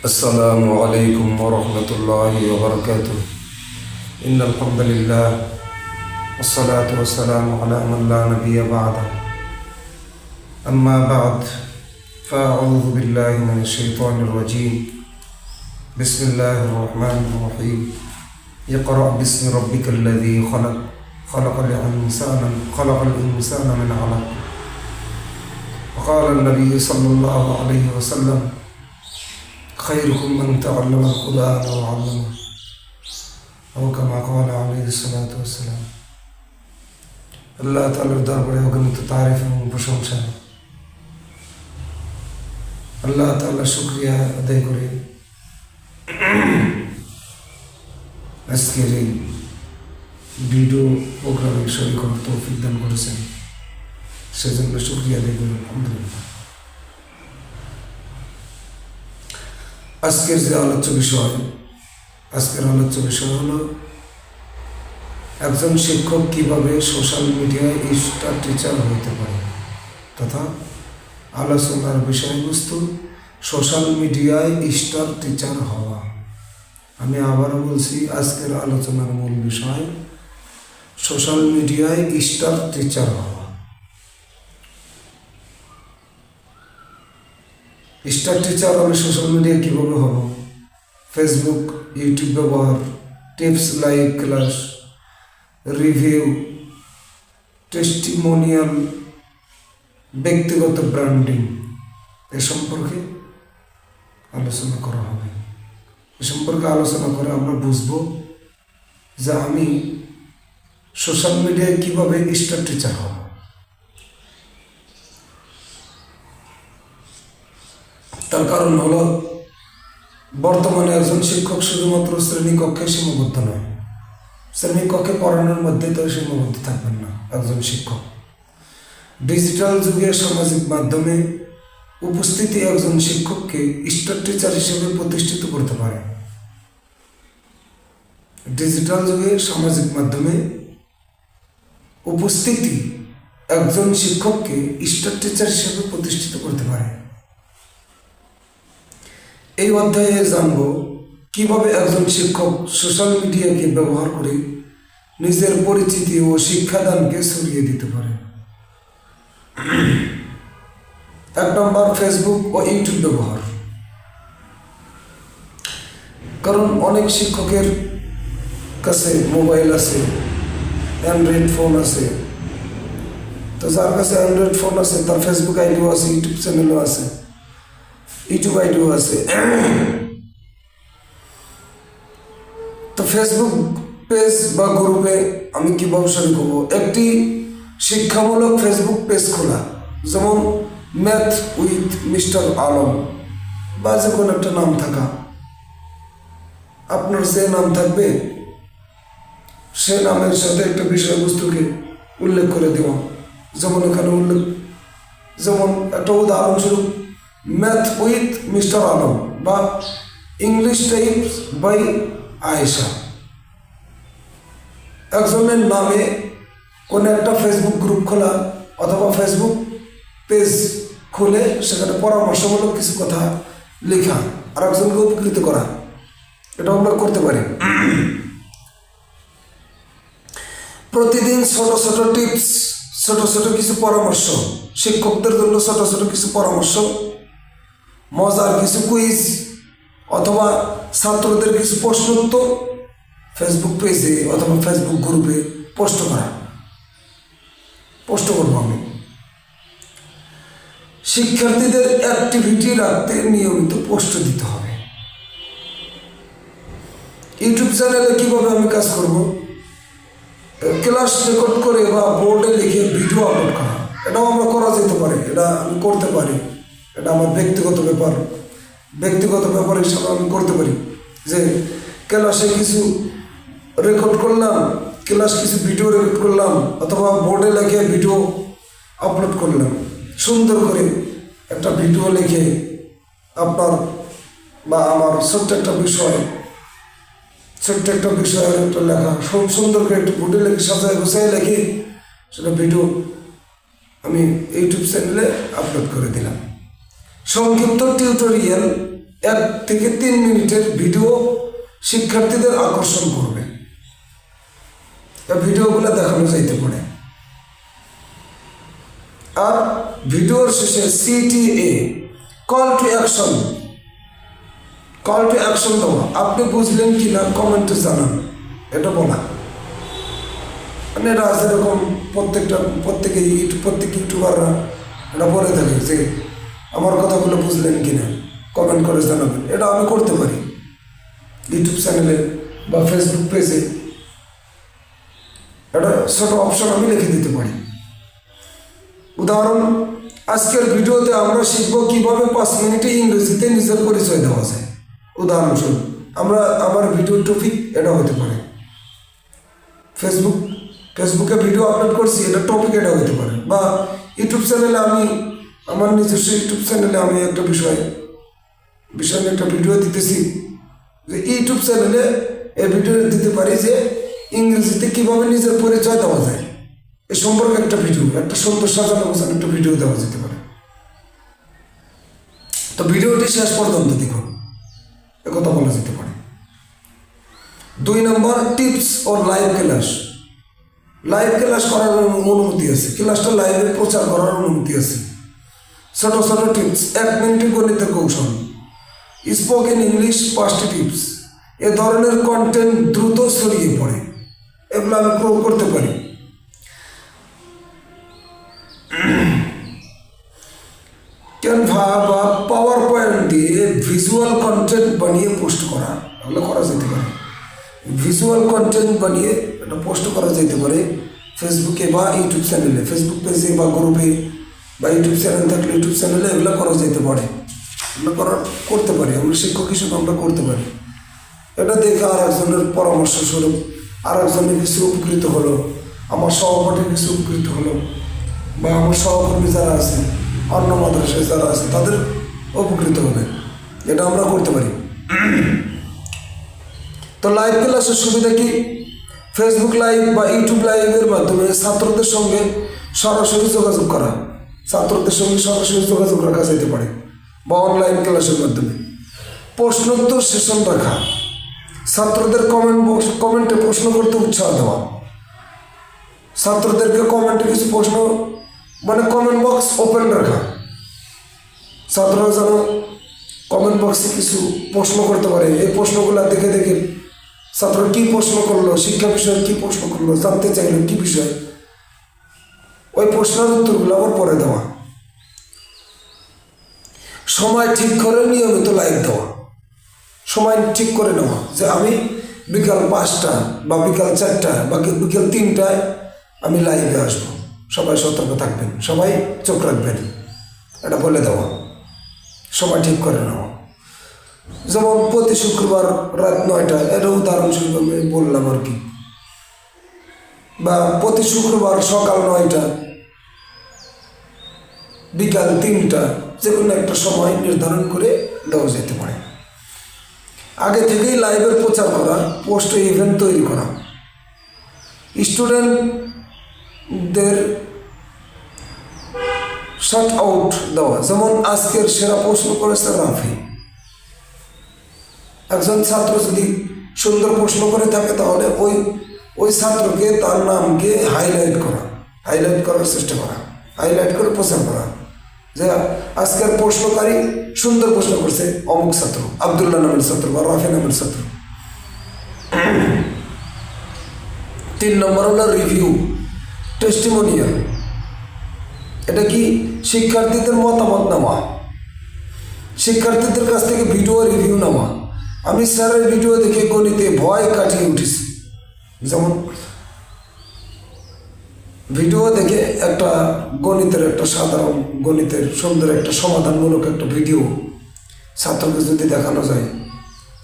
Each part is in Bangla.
السلام عليكم ورحمة الله وبركاته. إن الحمد لله والصلاة والسلام على من لا نبي بعده. أما بعد فأعوذ بالله من الشيطان الرجيم. بسم الله الرحمن الرحيم. اقرأ باسم ربك الذي خلق خلق الإنسان من علق. وقال النبي صلى الله عليه وسلم خيركم من تعلم القرآن وعلمه أو كما قال عليه الصلاة والسلام. আল্লাহ তাআলার দরবারে অগণিত তারিফ এবং প্রশংসা। আল্লাহ তাআলার শুকরিয়া আদায় করে আজকের এই ভিডিও প্রোগ্রামে শরীক হওয়ার তৌফিক দান করেছেন, সেজন্য শুকরিয়া আদায় করি আলহামদুলিল্লাহ। আজকের আলোচ্য বিষয় হলো একজন শিক্ষক কিভাবে সোশ্যাল মিডিয়ায় স্টার টিচার হতে পারে, তথা আলোচনার বিষয়বস্তু সোশ্যাল মিডিয়ায় স্টার টিচার হওয়া। আমি আবারও বলছি, আজকের আলোচনার মূল বিষয় সোশ্যাল মিডিয়ায় স্টার টিচার হওয়া। স্টার টিচার আমি সোশ্যাল মিডিয়ায় কীভাবে হব? ফেসবুক, ইউটিউব ব্যবহার, tips, live class, review, testimonial, ব্যক্তিগত ব্র্যান্ডিং, এ সম্পর্কে আলোচনা করা হবে। এ সম্পর্কে আলোচনা করে আমরা বুঝব যে আমি সোশ্যাল মিডিয়ায় কীভাবে স্টার টিচার হব। তার কারণ হলো, বর্তমানে একজন শিক্ষক শুধুমাত্র শ্রেণীকক্ষে সীমাবদ্ধ নয়। শ্রেণীকক্ষে পড়ানোর মধ্যে তো সীমাবদ্ধ থাকবেন না একজন শিক্ষক। ডিজিটাল যুগে সামাজিক মাধ্যমে উপস্থিতি একজন শিক্ষককে স্টার টিচার হিসেবে প্রতিষ্ঠিত করতে পারে। ডিজিটাল যুগে সামাজিক মাধ্যমে উপস্থিতি একজন শিক্ষককে স্টার টিচার হিসেবে প্রতিষ্ঠিত করতে পারে। এই অধ্যায়ে জানব কিভাবে একজন শিক্ষক সোশ্যাল মিডিয়াকে ব্যবহার করে নিজের পরিচিতি ও শিক্ষাদানকে ছড়িয়ে দিতে পারে। 1 নম্বর, ফেসবুক ও ইউটিউব ব্যবহার। কারণ অনেক শিক্ষকের কাছে মোবাইল আছে, অ্যান্ড্রয়েড ফোন আছে। তো যার কাছে অ্যান্ড্রয়েড ফোন আছে তার ফেসবুক আইডিও আছে, ইউটিউব চ্যানেলও আছে, ইউটিউব আইডিও আছে। তো ফেসবুক পেজ বা গ্রুপে আমি কীভাবে শরীক হব? একটি শিক্ষামূলক ফেসবুক পেজ খোলা, যেমন ম্যাথ উইথ মিস্টার আলম বা যে কোনো একটা নাম থাকা। আপনার যে নাম থাকবে সে নামের সাথে একটা বিষয়বস্তুকে উল্লেখ করে দেওয়া। যেমন এখানে যেমন একটা উদাহরণস্বরূপ, ম্যাথ উইথ মিস্টার আলম বা ইংলিশ টাইপস বাই আয়েশা। একজনের নামে কোনো একটা ফেসবুক গ্রুপ খোলা অথবা ফেসবুক পেজ খুলে সেখানে পরামর্শমূলক কিছু কথা লেখা আর একজনকে উপকৃত করা, এটা আমরা করতে পারি। প্রতিদিন ছোট ছোট টিপস, ছোট ছোট কিছু পরামর্শ, শিক্ষকদের জন্য ছোট ছোট কিছু পরামর্শ, মজার কিছু কুইজ অথবা ছাত্রদের কিছু প্রশ্ন উত্তর ফেসবুক পেজে অথবা ফেসবুক গ্রুপে পোস্ট করবো আমি। শিক্ষার্থীদের অ্যাক্টিভিটি রাখতে নিয়মিত পোস্ট দিতে হবে। ইউটিউব চ্যানেলে কীভাবে আমি কাজ করব? ক্লাস রেকর্ড করে বা বোর্ডে লিখে ভিডিও আপলোড করা, এটাও আমরা করা যেতে পারে, এটা আমি করতে পারি। এটা আমার ব্যক্তিগত ব্যাপার হিসাবে আমি করতে পারি যে ক্লাসে কিছু রেকর্ড করলাম, কিছু ভিডিও রেকর্ড করলাম অথবা বোর্ডে লিখে ভিডিও আপলোড করলাম। সুন্দর করে একটা ভিডিও লিখে আপনার বা আমার ছোট্ট একটা বিষয়ের একটা লেখা সুন্দর করে একটু বোর্ডে লিখে সাজায় গোছায় লিখে সেটা ভিডিও আমি ইউটিউব চ্যানেলে আপলোড করে দিলাম। সংক্ষিপ্ত টিউটোরিয়াল 1 থেকে 3 মিনিটের ভিডিও শিক্ষার্থীদের আকর্ষণ করবে। ভিডিওগুলো দেখানো যাইতে পারে। আর ভিডিওর শেষে CTA কল টু অ্যাকশন দেওয়া। আপনি বুঝলেন কি না কমেন্টে জানান, এটা বলা। মানে এটা আছে এরকম প্রত্যেক ইউটিউবাররা এটা বলে থাকে যে আমার কথাগুলো বুঝলেন কি না কমেন্ট করে জানাবেন। এটা আমি করতে পারি ইউটিউব চ্যানেলে বা ফেসবুক পেজে। একটা ছোট অপশন আমি লিখে দিতে পারি। উদাহরণ, আজকের ভিডিওতে আমরা শিখব কিভাবে 5 মিনিটে ইংরেজিতে নিজের পরিচয় দেওয়া যায়। উদাহরণস্বরূপ আমার ভিডিও টপিক এটা হতে পারে। ফেসবুকে ভিডিও আপলোড করছি, এটা টপিক এটা হতে পারে। বা ইউটিউব চ্যানেলে আমার নিজস্ব ইউটিউব চ্যানেলে আমি একটা বিষয় নিয়ে একটা ভিডিও দিতেছি, যে ইউটিউব চ্যানেলে এই ভিডিও দিতে পারি যে ইংরেজিতে কীভাবে নিজের পরিচয় দেওয়া যায় এ সম্পর্কে একটা ভিডিও, একটা সুন্দর সাজানো গোছানো একটা ভিডিও দেওয়া যেতে পারে। তো ভিডিওটি শেষ পর্যন্ত দেখুন, একথা বলা যেতে পারে। 2 নম্বর, টিপস ও লাইভ ক্লাস করার অনুমতি আছে। ক্লাসটা লাইভে প্রচার করার অনুমতি আছে। ছোট ছোট টিপস, 1 মিনিটের গণিতের কৌশল, স্পোকেন ইংলিশ 5টি টিপস। এ ধরনের কন্টেন্ট দ্রুত ছড়িয়ে পড়ে, এগুলো আমি প্রয়োগ করতে পারি। ক্যানভা বা পাওয়ার পয়েন্ট দিয়ে ভিজুয়াল কন্টেন্ট বানিয়ে পোস্ট করা, এগুলো করা যেতে পারে। ভিজুয়াল কন্টেন্ট বানিয়ে এটা পোস্ট করা যেতে পারে ফেসবুকে বা ইউটিউব চ্যানেলে, ফেসবুক পেজে বা গ্রুপে, বা ইউটিউব চ্যানেল থাকলে ইউটিউব চ্যানেলে এগুলো করা যেতে পারে। এগুলো করতে পারি, আমরা শিক্ষক হিসেবে আমরা করতে পারি। এটা দেখে আর একজনের পরামর্শ স্বরূপ আর একজনের কিছু উপকৃত হলো, আমার সহপাঠীর কিছু উপকৃত হলো, বা আমার সহকর্মী যারা আছে, অন্য মাদ্রাসায় যারা আছে তাদের উপকৃত হবে। এটা আমরা করতে পারি। তো লাইভ ক্লাসের সুবিধা কি? ফেসবুক লাইভ বা ইউটিউব লাইভের মাধ্যমে ছাত্রদের সঙ্গে সরাসরি যোগাযোগ রাখা যেতে পারে, বা অনলাইন ক্লাসের মাধ্যমে প্রশ্নোত্তর সেশন রাখা, ছাত্রদের কমেন্টে প্রশ্ন করতে উৎসাহ দেওয়া, ছাত্রদেরকে কমেন্টে কিছু প্রশ্ন কমেন্ট বক্স ওপেন রাখা, ছাত্ররা যেন কমেন্ট বক্সে কিছু প্রশ্ন করতে পারে। এই প্রশ্নগুলো দেখে ছাত্র কী প্রশ্ন করলো, শিক্ষা বিষয়ে কী প্রশ্ন করলো, জানতে চাইলো কী বিষয়, ওই প্রশ্নের উত্তরগুলো আবার পরে দেওয়া। সময় ঠিক করে নিয়মিত লাইভ দেওয়া, সময় ঠিক করে নেওয়া যে আমি বিকাল 5টা বা বিকাল 4টা বা বিকাল 3টায় আমি লাইভে আসবো, সবাই সতর্ক থাকবেন, সবাই চোখ রাখবেন, এটা বলে দেওয়া। সময় ঠিক করে নেওয়া, যেমন প্রতি শুক্রবার রাত 9টা, এটা উদাহরণস্বরূপ আমি বললাম আর কি। বা প্রতি শুক্রবার সকাল 9টা, বিকাল 3টা, যে কোনো একটা সময় নির্ধারণ করে দেওয়া যেতে পারে। আগে থেকেই লাইভের প্রচার করা, পোস্ট ইভেন্ট তৈরি করা, স্টুডেন্টদের শর্ট আউট দেওয়া। যেমন আজকের সেরা প্রশ্ন করেছে রাফি। একজন ছাত্র যদি সুন্দর প্রশ্ন করে থাকে তাহলে ওই ছাত্রকে, তার নামকে হাইলাইট করার চেষ্টা করা, হাইলাইট করে প্রচার করা যে আজকের প্রশ্নকারী সুন্দর প্রশ্ন করছে অমুক ছাত্র, আবদুল্লাহ নামের ছাত্র বা রাফি নামের ছাত্র। 3 নম্বর হলো রিভিউ, টেস্টিমোনিয়াল। এটা কি? শিক্ষার্থীদের মতামত নেওয়া, শিক্ষার্থীদের কাছ থেকে ভিডিও রিভিউ নেওয়া। আমি স্যারের ভিডিও দেখে গণিতে ভয় কাটিয়ে উঠেছি। যেমন ভিডিও দেখে একটা সাধারণ গণিতের সুন্দর একটা সমাধানমূলক একটা ভিডিও ছাত্রকে যদি দেখানো যায়,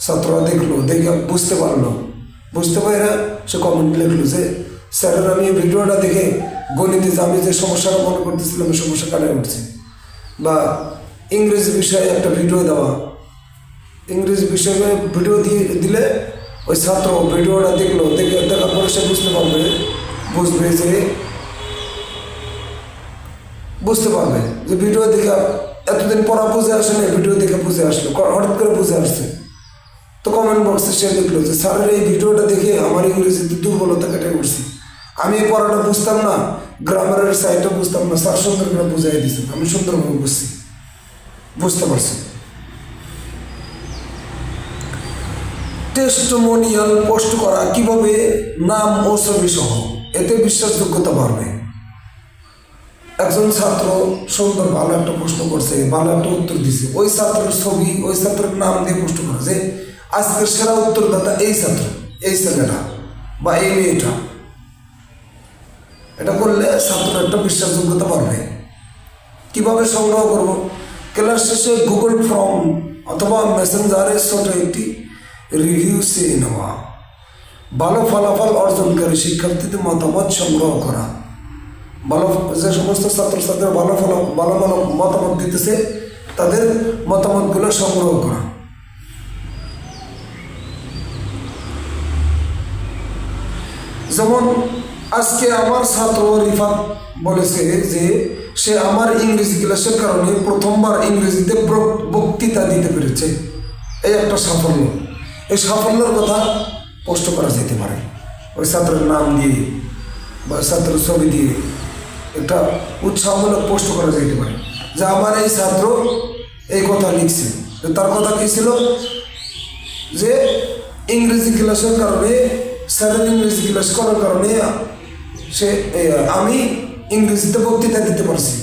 ছাত্ররা দেখলো, দেখে বুঝতে পারে সে কমেন্ট লিখলো যে স্যারের আমি এই ভিডিওটা দেখে গণিতে আমি যে সমস্যাটা মনে করতেছিলাম এই সমস্যা কাটায় উঠছে। বা ইংরেজি বিষয়ে একটা ভিডিও দেওয়া, ইংরেজি বিষয়ে ভিডিও দিলে ওই ছাত্র ভিডিওটা দেখার পরে সে বুঝতে পারবে যে ভিডিও দেখে এতদিন পড়া বুঝে আসে না, ভিডিও দেখে বুঝে আসলো, হঠাৎ করে বুঝে আসছে। তো কমেন্ট বক্সে সে লিখলো যে স্যারের এই ভিডিওটা দেখে আমার ইংরেজিতে দুর্বলতা কেটে উঠছে, আমি এই পড়াটা বুঝতাম না, গ্রামারের সাইডটা বুঝতাম না, স্যার সুন্দর করে বুঝাই দিয়েছেন, আমি সুন্দরভাবে বুঝতে পারছি। টেস্টিমোনিয়াল পোস্ট করা কিভাবে, নাম ও ছবি সহ, এতে বিশ্বাসযোগ্যতা বাড়বে। একজন ছাত্র সুন্দর ভালো একটা প্রশ্ন করছে, ভালো একটা উত্তর দিছে, ওই ছাত্রের ছবি, ওই ছাত্রের নাম দিয়ে পোস্ট করা যে আজকের সেরা উত্তরদাতা এই ছাত্র, এই ছেলেটা বা এই মেয়েটা। এটা করলে ছাত্রের একটা বিশ্বাসযোগ্যতা বাড়বে। কিভাবে সংগ্রহ করব? ক্লাস শেষে গুগল ফর্ম অথবা মেসেঞ্জারে ছোট একটি রিভিউ চেয়ে নেওয়া। ভালো ফলাফল অর্জনকারী শিক্ষার্থীদের মতামত সংগ্রহ করা। ভালো যে সমস্ত ছাত্রছাত্রীরা ভালো মতামত দিতেছে তাদের মতামতগুলো সংগ্রহ করা। যেমন আজকে আমার ছাত্র রিফাত বলেছে যে সে আমার ইংরেজি ক্লাসের কারণে প্রথমবার ইংরেজিতে বক্তৃতা দিতে পেরেছে, এই একটা সাফল্য। এই সাফল্যের কথা পোস্ট করা যেতে পারে, ওই ছাত্রের নাম দিয়ে বা ছাত্রের ছবি দিয়ে একটা উৎসাহমূলক পোস্ট করা যেতে পারে যে আমার এই ছাত্র এই কথা লিখছে। তার কথা কী ছিল যে ইংরেজি ক্লাসের কারণে, স্যারের ইংরেজি ক্লাস করার কারণে আমি ইংরেজিতে বক্তৃতা দিতে পারছি।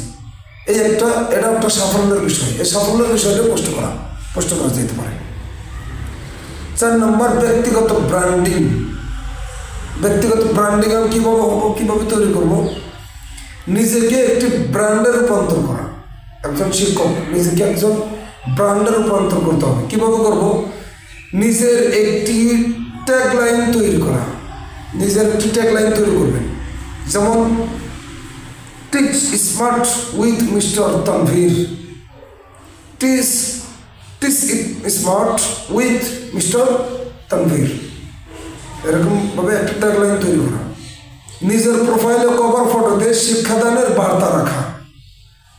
এটা একটা সাফল্যের বিষয়। এই সাফল্যের বিষয়টা পোস্ট করা যেতে পারে। 4 নম্বর, ব্যক্তিগত ব্র্যান্ডিং। ব্যক্তিগত ব্র্যান্ডিং আমি কীভাবে তৈরি করব? নিজেকে একটি ব্র্যান্ডে রূপান্তর করা। একজন শিক্ষক নিজেকে একজন ব্র্যান্ডে রূপান্তর করতে হবে। কীভাবে করব? নিজের একটি ট্যাগলাইন তৈরি করা। নিজের একটি ট্যাগলাইন তৈরি করবেন। যেমন teach smart with mister Tanvir, teach smart with mister Tanvir, এরকমভাবে একটা ট্যাগলাইন তৈরি করা। নিজের প্রোফাইলে কভার ফটোতে শিক্ষাদানের বার্তা রাখা।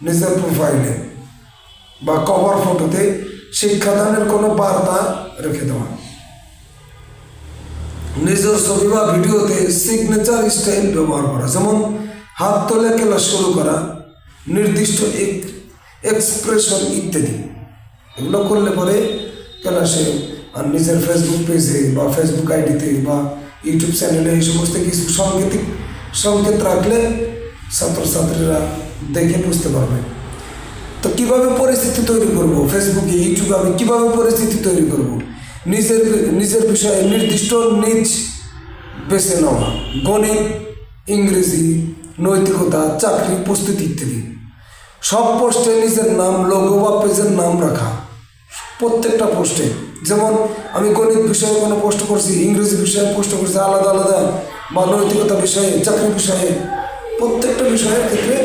নিজের প্রোফাইলে বা কভার ফটোতে শিক্ষাদানের কোনো বার্তা রেখে দেওয়া। নিজের ছবি বা ভিডিওতে সিগনেচার স্টাইল ব্যবহার করা। যেমন হাত তোলে ক্লাস শুরু করা, নির্দিষ্ট এক্সপ্রেশন ইত্যাদি। এগুলো করলে পরে ক্লাসে আর নিজের ফেসবুক পেজে বা ফেসবুক আইডিতে বা ইউটিউব চ্যানেলে এই সমস্ত কিছু সংকেত রাখলে ছাত্রছাত্রীরা দেখে বুঝতে পারবে। তো কীভাবে পরিস্থিতি তৈরি করব? ফেসবুকে, ইউটিউবে আমি কীভাবে পরিস্থিতি তৈরি করব? নিজের বিষয়ে নির্দিষ্ট নিজ বেছে নেওয়া। গণিত, ইংরেজি, নৈতিকতা, চাকরি প্রস্তুতি ইত্যাদি। সব পোস্টে নিজের নাম, লোগো বা পেজের নাম রাখা। প্রত্যেকটা পোস্টে, যেমন আমি গণিত বিষয়ে কোনো পোস্ট করছি, ইংরেজি বিষয়ে পোস্ট করছি আলাদা আলাদা, বা নৈতিকতা বিষয়ে, চাকরি বিষয়ে, প্রত্যেকটা বিষয়ের ক্ষেত্রে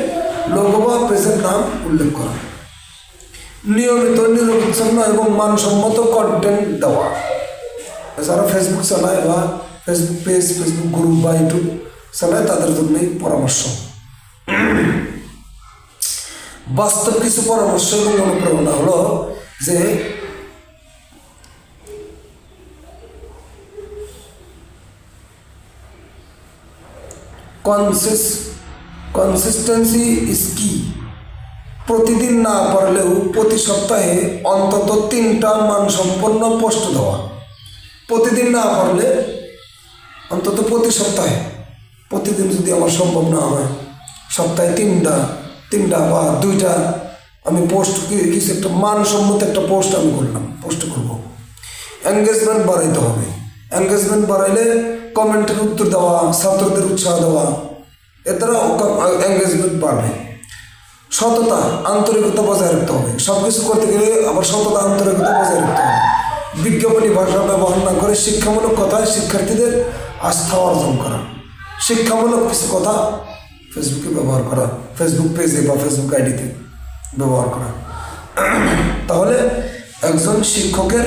লোগো বা পেজের নাম উল্লেখ করা। নিয়মিত নিরবিচ্ছিন্ন এবং মানসম্মত কন্টেন্ট দেওয়া। যারা ফেসবুক চালায় বা ফেসবুক পেজ, ফেসবুক গ্রুপ বা ইউটিউব চালায় তাদের জন্যই পরামর্শ। বাস্তব কিছু পরামর্শ এবং অনুপ্রেরণা হলো যে কনসিস্টেন্সি ইজ কি। প্রতিদিন না পারলেও প্রতি সপ্তাহে অন্তত 3টা মানসম্পন্ন পোস্ট দেওয়া। প্রতিদিন না পারলে অন্তত প্রতি সপ্তাহে, প্রতিদিন যদি আমার সম্ভব না হয় সপ্তাহে 3টা বা 2টা আমি পোস্ট, কিছু একটা মানসম্মত একটা পোস্ট আমি পোস্ট করব। এঙ্গেজমেন্ট বাড়াইতে হবে। এঙ্গেজমেন্ট বাড়াইলে কমেন্টের উত্তর দেওয়া, ছাত্রদের উৎসাহ দেওয়া, এর দ্বারা এঙ্গেজমেন্ট বাড়বে। সততা, আন্তরিকতা বজায় রাখতে হবে। সব কিছু করতে গেলে আবার সততা, আন্তরিকতা বজায় রাখতে হবে। বিজ্ঞাপনী ভাষা ব্যবহার না করে শিক্ষামূলক কথায় শিক্ষার্থীদের আস্থা অর্জন করা। শিক্ষামূলক কিছু কথা ফেসবুকে ব্যবহার করা, ফেসবুক পেজে বা ফেসবুক আইডিতে ব্যবহার করা। তাহলে একজন শিক্ষকের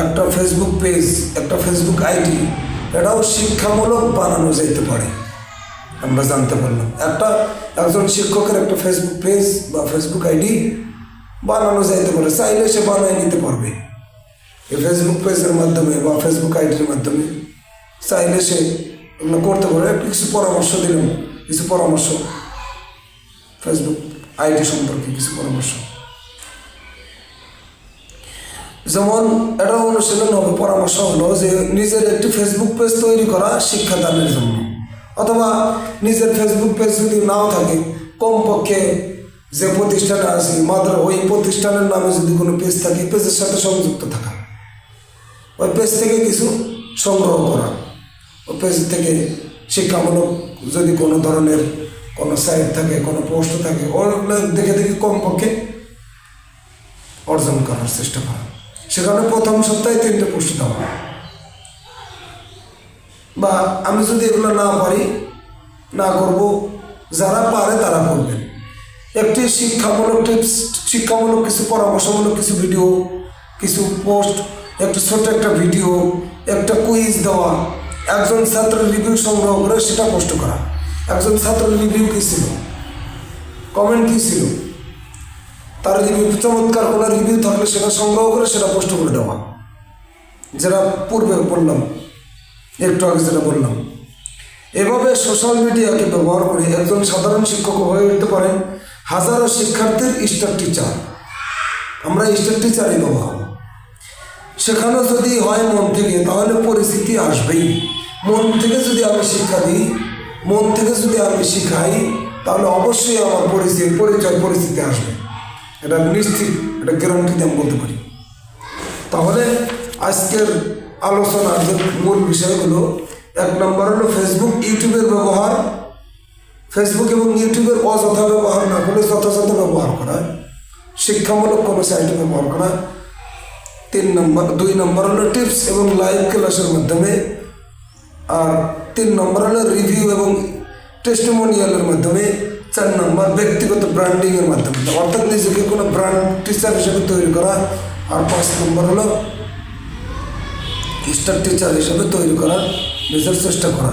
একটা ফেসবুক পেজ, একটা ফেসবুক আইডি, এটাও শিক্ষামূলক বানানো যেতে পারে। আমরা জানতে পারলাম একজন শিক্ষকের একটা ফেসবুক পেজ বা ফেসবুক আইডি বানানো যাইতে পারে, চাইলে সে বানিয়ে নিতে পারবে এই ফেসবুক পেজের মাধ্যমে বা ফেসবুক আইডির মাধ্যমে চাইলে সে এগুলো করতে পারে। কিছু পরামর্শ দিলাম, কিছু পরামর্শ ফেসবুক আইডি সম্পর্কে কিছু পরামর্শ, যেমন এটা অনুশীলন হবে। পরামর্শ হলো যে নিজের একটি ফেসবুক পেজ তৈরি করা শিক্ষাদানের জন্য, অথবা নিজের ফেসবুক পেজ যদি নাও থাকে কমপক্ষে যে প্রতিষ্ঠানে আছে ওই প্রতিষ্ঠানের নামে যদি কোনো পেজ থাকে পেজের সাথে সংযুক্ত থাকা, ওই পেজ থেকে কিছু সংগ্রহ করা, ওই পেজ থেকে শিক্ষামূলক যদি কোনো ধরনের কোনো সাইট থাকে, কোনো পোস্ট থাকে, ওগুলো দেখে দেখে কমপক্ষে অর্জন করার চেষ্টা করা। সেখানে প্রথম সপ্তাহে 3টে পোস্ট দেওয়া, বা আমি যদি এগুলো না পারি না করব, যারা পারে তারা করবেন। একটি শিক্ষামূলক টিপস, শিক্ষামূলক কিছু পরামর্শমূলক কিছু ভিডিও, কিছু পোস্ট, একটু ছোট একটা ভিডিও, একটা কুইজ দেওয়া, একজন ছাত্রের রিভিউ সংগ্রহ করে সেটা পোস্ট করা। একজন ছাত্রের রিভিউ কী ছিল, কমেন্ট কী ছিল, তার রিভিউ চমৎকার কোনো রিভিউ থাকলে সেটা সংগ্রহ করে সেটা পোস্ট করে দেওয়া, যেটা পূর্বে বললাম, একটু আগে যেটা বললাম। এভাবে সোশ্যাল মিডিয়াকে ব্যবহার করে একজন সাধারণ শিক্ষক হয়ে উঠতে পারেন হাজারো শিক্ষার্থীর স্টার টিচার। আমরা স্টার টিচারই ব্যবহার, সেখানেও যদি হয় মন থেকে, তাহলে পরিস্থিতি আসবেই। মন থেকে যদি আমি শিক্ষা দিই, মন থেকে যদি আমি শিখাই, তাহলে অবশ্যই আমার পরিস্থিতি আসবে, এটা নিশ্চিত, এটা গ্যারান্টি দিয়ে আমি বলতে পারি। তাহলে আজকের আলোচনার যে মূল বিষয়গুলো, 1 নম্বর হলো ফেসবুক ইউটিউবের ব্যবহার, ফেসবুক এবং ইউটিউবের অযথা ব্যবহার না করে যথাযথ ব্যবহার করা, শিক্ষামূলক কোনো সাইটে ব্যবহার করা। 2 নম্বর হলো টিপস এবং লাইভ ক্লাসের মাধ্যমে, আর 3 নম্বর হলো রিভিউ এবং টেস্টিমোনিয়ালের মাধ্যমে। 4 নম্বর ব্যক্তিগত ব্র্যান্ডিংয়ের মাধ্যমে, অর্থাৎ নিজেকে কোনো ব্র্যান্ড টিচার হিসেবে তৈরি করা। আর 5 নম্বর হলো স্টার টিচার হিসেবে তৈরি করার নিজের চেষ্টা করা।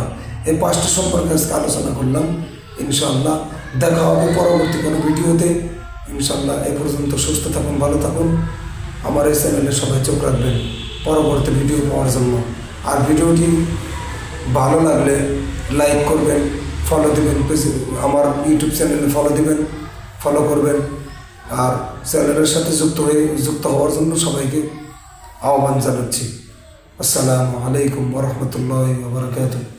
এই 5টি সম্পর্কে আজকে আলোচনা করলাম। ইনশাআল্লাহ দেখা হবে পরবর্তী কোনো ভিডিওতে। ইনশাআল্লাহ এ পর্যন্ত সুস্থ থাকুন, ভালো থাকুন। আমার এই চ্যানেলে সবাই চোখ রাখবেন পরবর্তী ভিডিও পাওয়ার জন্য। আর ভিডিওটি ভালো লাগলে লাইক করবেন, ফলো দেবেন, আমার ইউটিউব চ্যানেলে ফলো করবেন। আর চ্যানেলের সাথে যুক্ত হওয়ার জন্য সবাইকে আহ্বান জানাচ্ছি। আসসালামু আলাইকুম ওয়া রাহমাতুল্লাহি ওয়া বারাকাতুহু।